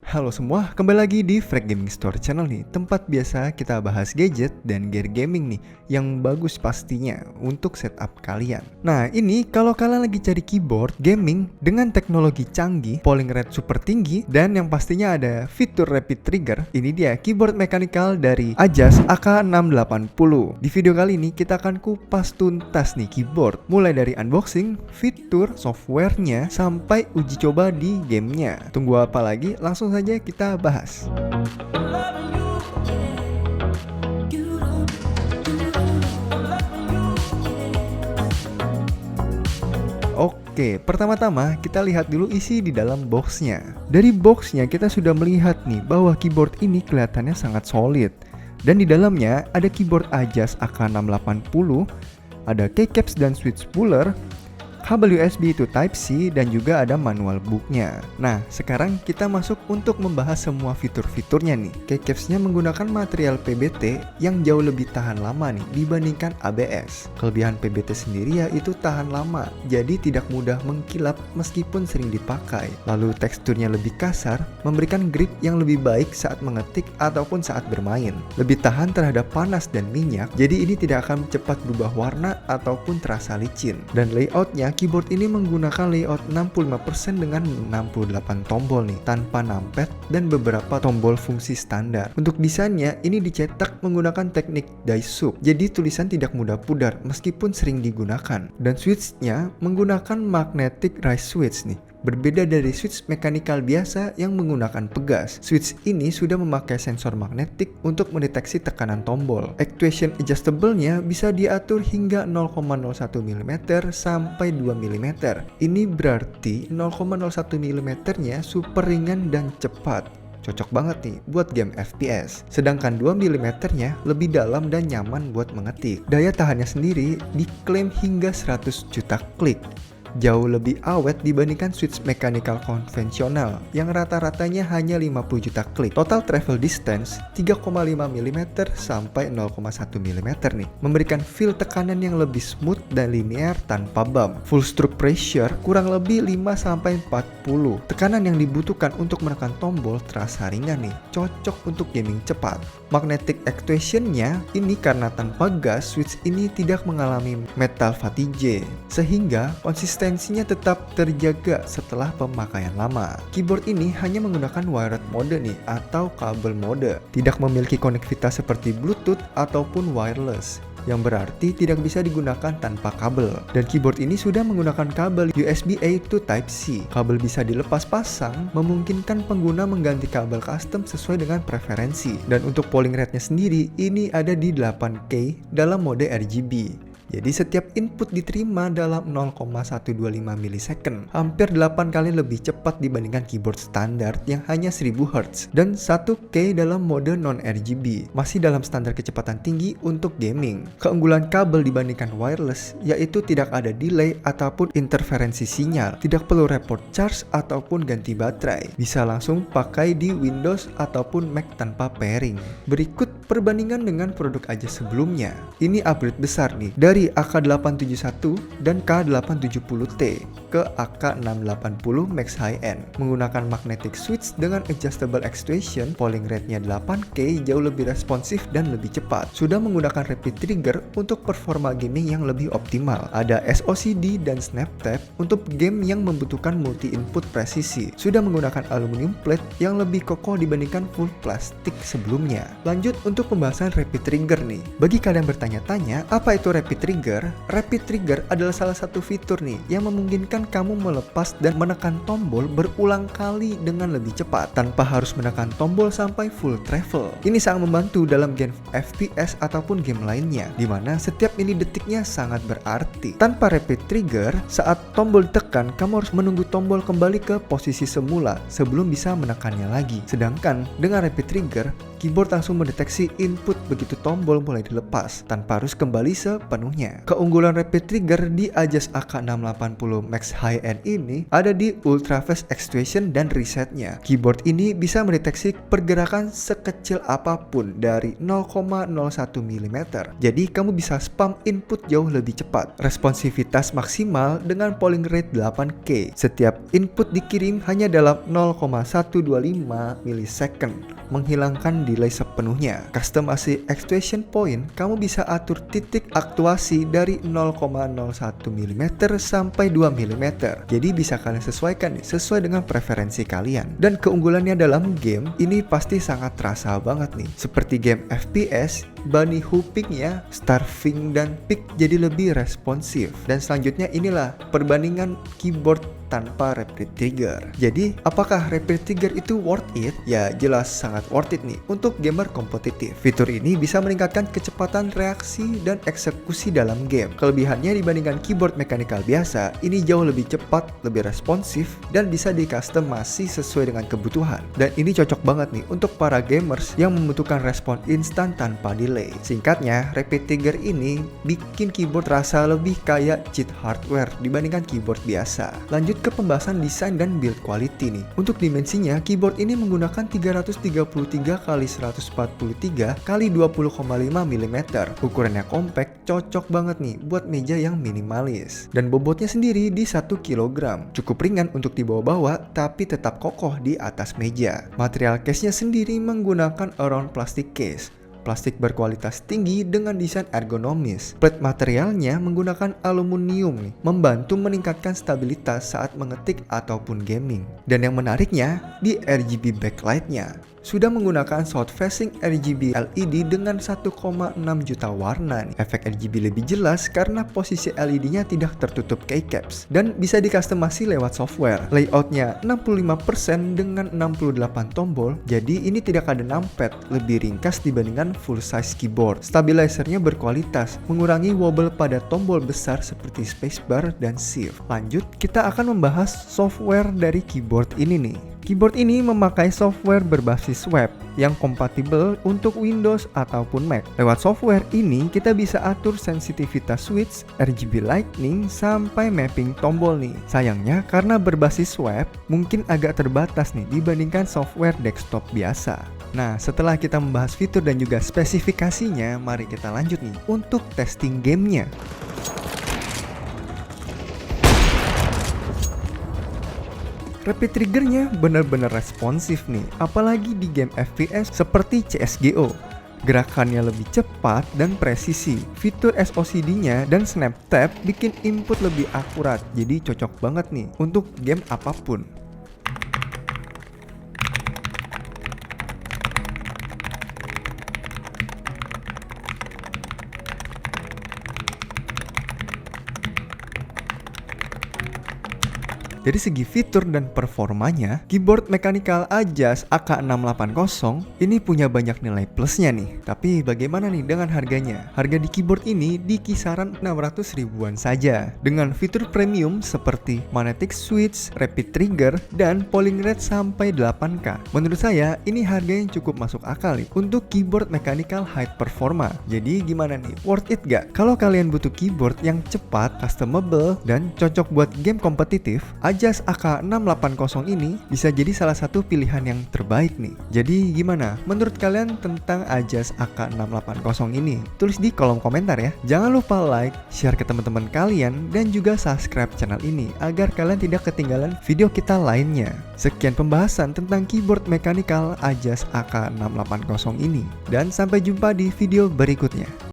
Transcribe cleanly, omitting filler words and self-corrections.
Halo semua, kembali lagi di Frag Gaming Store Channel nih. Tempat biasa kita bahas gadget dan gear gaming nih yang bagus pastinya untuk setup kalian. Nah, ini kalau kalian lagi cari keyboard gaming dengan teknologi canggih, polling rate super tinggi, dan yang pastinya ada fitur rapid trigger, ini dia keyboard mechanical dari Ajas AK680. Di video kali ini kita akan kupas tuntas nih keyboard, mulai dari unboxing, fitur, softwarenya, sampai uji coba di gamenya. Tunggu apa lagi? Langsung saja kita bahas. Oke, pertama-tama kita lihat dulu isi di dalam boxnya. Dari boxnya kita sudah melihat nih bahwa keyboard ini kelihatannya sangat solid. Dan di dalamnya ada keyboard Ajas AK680, ada keycaps dan switch puller, kabel USB itu Type-C, dan juga ada manual booknya. Nah, sekarang kita masuk untuk membahas semua fitur-fiturnya nih. Keycapsnya menggunakan material PBT yang jauh lebih tahan lama nih dibandingkan ABS. Kelebihan PBT sendiri yaitu tahan lama, jadi tidak mudah mengkilap meskipun sering dipakai. Lalu teksturnya lebih kasar, memberikan grip yang lebih baik saat mengetik ataupun saat bermain. Lebih tahan terhadap panas dan minyak, jadi ini tidak akan cepat berubah warna ataupun terasa licin. Dan layoutnya, keyboard ini menggunakan layout 65% dengan 68 tombol nih, tanpa numpad dan beberapa tombol fungsi standar. Untuk desainnya, ini dicetak menggunakan teknik die sub, jadi tulisan tidak mudah pudar meskipun sering digunakan. Dan switchnya menggunakan magnetic rise switch nih. Berbeda dari switch mechanical biasa yang menggunakan pegas, switch ini sudah memakai sensor magnetik untuk mendeteksi tekanan tombol. Actuation adjustable-nya bisa diatur hingga 0,01 mm sampai 2 mm. Ini berarti 0,01 mm-nya super ringan dan cepat. Cocok banget nih buat game FPS. Sedangkan 2 mm-nya lebih dalam dan nyaman buat mengetik. Daya tahannya sendiri diklaim hingga 100 juta klik. Jauh lebih awet dibandingkan switch mechanical konvensional yang rata-ratanya hanya 50 juta klik. Total travel distance 3,5 mm sampai 0,1 mm nih, memberikan feel tekanan yang lebih smooth dan linear tanpa bump. Full stroke pressure kurang lebih 5 sampai 40. Tekanan yang dibutuhkan untuk menekan tombol terasa ringan nih, cocok untuk gaming cepat. Magnetic actuation-nya ini karena tanpa gas, switch ini tidak mengalami metal fatigue, sehingga konsistensinya tetap terjaga setelah pemakaian lama. Keyboard ini hanya menggunakan wired mode nih atau kabel mode, tidak memiliki konektivitas seperti Bluetooth ataupun wireless, yang berarti tidak bisa digunakan tanpa kabel. Dan keyboard ini sudah menggunakan kabel USB-A to Type-C. Kabel bisa dilepas pasang, memungkinkan pengguna mengganti kabel custom sesuai dengan preferensi. Dan untuk polling rate-nya sendiri, ini ada di 8K dalam mode RGB. Jadi setiap input diterima dalam 0,125 milisecond, hampir 8 kali lebih cepat dibandingkan keyboard standar yang hanya 1000 Hz, dan 1K dalam mode non-RGB, masih dalam standar kecepatan tinggi untuk gaming. Keunggulan kabel dibandingkan wireless yaitu tidak ada delay ataupun interferensi sinyal, tidak perlu report charge ataupun ganti baterai, bisa langsung pakai di Windows ataupun Mac tanpa pairing. Berikut perbandingan dengan produk aja sebelumnya. Ini upgrade besar nih, dari AK871 dan K870T ke AK680 Max High End, menggunakan magnetic switch dengan adjustable actuation. Polling rate-nya 8K, jauh lebih responsif dan lebih cepat. Sudah menggunakan rapid trigger untuk performa gaming yang lebih optimal. Ada SOCD dan snap tap untuk game yang membutuhkan multi input presisi. Sudah menggunakan aluminium plate yang lebih kokoh dibandingkan full plastik sebelumnya. Lanjut untuk pembahasan rapid trigger nih. Bagi kalian bertanya-tanya, apa itu rapid trigger? Rapid trigger adalah salah satu fitur nih yang memungkinkan kamu melepas dan menekan tombol berulang kali dengan lebih cepat tanpa harus menekan tombol sampai full travel. Ini sangat membantu dalam game FPS ataupun game lainnya, dimana setiap milidetiknya sangat berarti. Tanpa rapid trigger, saat tombol ditekan, kamu harus menunggu tombol kembali ke posisi semula sebelum bisa menekannya lagi. Sedangkan dengan rapid trigger, keyboard langsung mendeteksi input begitu tombol mulai dilepas tanpa harus kembali sepenuhnya. dalamnya. Keunggulan rapid trigger di Ajas AK680 Max High End ini ada di ultra fast actuation dan resetnya. Keyboard ini bisa mendeteksi pergerakan sekecil apapun dari 0,01 mm. Jadi kamu bisa spam input jauh lebih cepat. Responsivitas maksimal dengan polling rate 8K. Setiap input dikirim hanya dalam 0,125 milisecond, menghilangkan delay sepenuhnya. Custom AC actuation point, kamu bisa atur titik aktuasi dari 0,01 mm sampai 2 mm. Jadi bisa kalian sesuaikan nih, sesuai dengan preferensi kalian. Dan keunggulannya dalam game ini pasti sangat terasa banget nih. Seperti game FPS, bunny hoopingnya, starving dan peak jadi lebih responsif. Dan selanjutnya inilah perbandingan keyboard tanpa rapid trigger. Jadi, apakah rapid trigger itu worth it? Ya, jelas sangat worth it nih untuk gamer kompetitif. Fitur ini bisa meningkatkan kecepatan reaksi dan eksekusi dalam game. Kelebihannya dibandingkan keyboard mechanical biasa, ini jauh lebih cepat, lebih responsif, dan bisa di-customasi sesuai dengan kebutuhan. Dan ini cocok banget nih untuk para gamers yang membutuhkan respon instan tanpa delay. Singkatnya, rapid trigger ini bikin keyboard rasa lebih kayak cheat hardware dibandingkan keyboard biasa. Lanjut ke pembahasan desain dan build quality nih. Untuk dimensinya, keyboard ini menggunakan 333x143x20,5 mm. Ukurannya compact, cocok banget nih buat meja yang minimalis. Dan bobotnya sendiri di 1 kg. Cukup ringan untuk dibawa-bawa, tapi tetap kokoh di atas meja. Material case-nya sendiri menggunakan around plastic case. Plastik berkualitas tinggi dengan desain ergonomis. Plate materialnya menggunakan aluminium nih, membantu meningkatkan stabilitas saat mengetik ataupun gaming. Dan yang menariknya, di RGB backlight-nya sudah menggunakan south facing RGB LED dengan 1,6 juta warna nih. Efek RGB lebih jelas karena posisi LED-nya tidak tertutup keycaps dan bisa dikastomasi lewat software. Layoutnya 65% dengan 68 tombol, jadi ini tidak ada numpad, lebih ringkas dibandingkan full size keyboard. Stabilizernya berkualitas, mengurangi wobble pada tombol besar seperti spacebar dan shift. Lanjut, kita akan membahas software dari keyboard ini nih. Keyboard ini memakai software berbasis web yang kompatibel untuk Windows ataupun Mac. Lewat software ini, kita bisa atur sensitivitas switch, RGB lighting, sampai mapping tombol nih. Sayangnya, karena berbasis web, mungkin agak terbatas nih dibandingkan software desktop biasa. Nah, setelah kita membahas fitur dan juga spesifikasinya, mari kita lanjut nih untuk testing gamenya. Rapid triggernya benar-benar responsif nih, apalagi di game FPS seperti CSGO. Gerakannya lebih cepat dan presisi. Fitur SOCD-nya dan snap tap bikin input lebih akurat, jadi cocok banget nih untuk game apapun. Dari segi fitur dan performanya, keyboard mechanical Ajas AK680 ini punya banyak nilai plusnya nih. Tapi bagaimana nih dengan harganya? Harga di keyboard ini di kisaran 600 ribuan saja. Dengan fitur premium seperti magnetic switch, rapid trigger, dan polling rate sampai 8K. Menurut saya, ini harga yang cukup masuk akal nih untuk keyboard mechanical high performa. Jadi gimana nih? Worth it gak? Kalau kalian butuh keyboard yang cepat, customable, dan cocok buat game kompetitif, Ajas AK680 ini bisa jadi salah satu pilihan yang terbaik nih. Jadi gimana menurut kalian tentang Ajas AK680 ini? Tulis di kolom komentar ya. Jangan lupa like, share ke teman-teman kalian, dan juga subscribe channel ini agar kalian tidak ketinggalan video kita lainnya. Sekian pembahasan tentang keyboard mechanical Ajas AK680 ini, dan sampai jumpa di video berikutnya.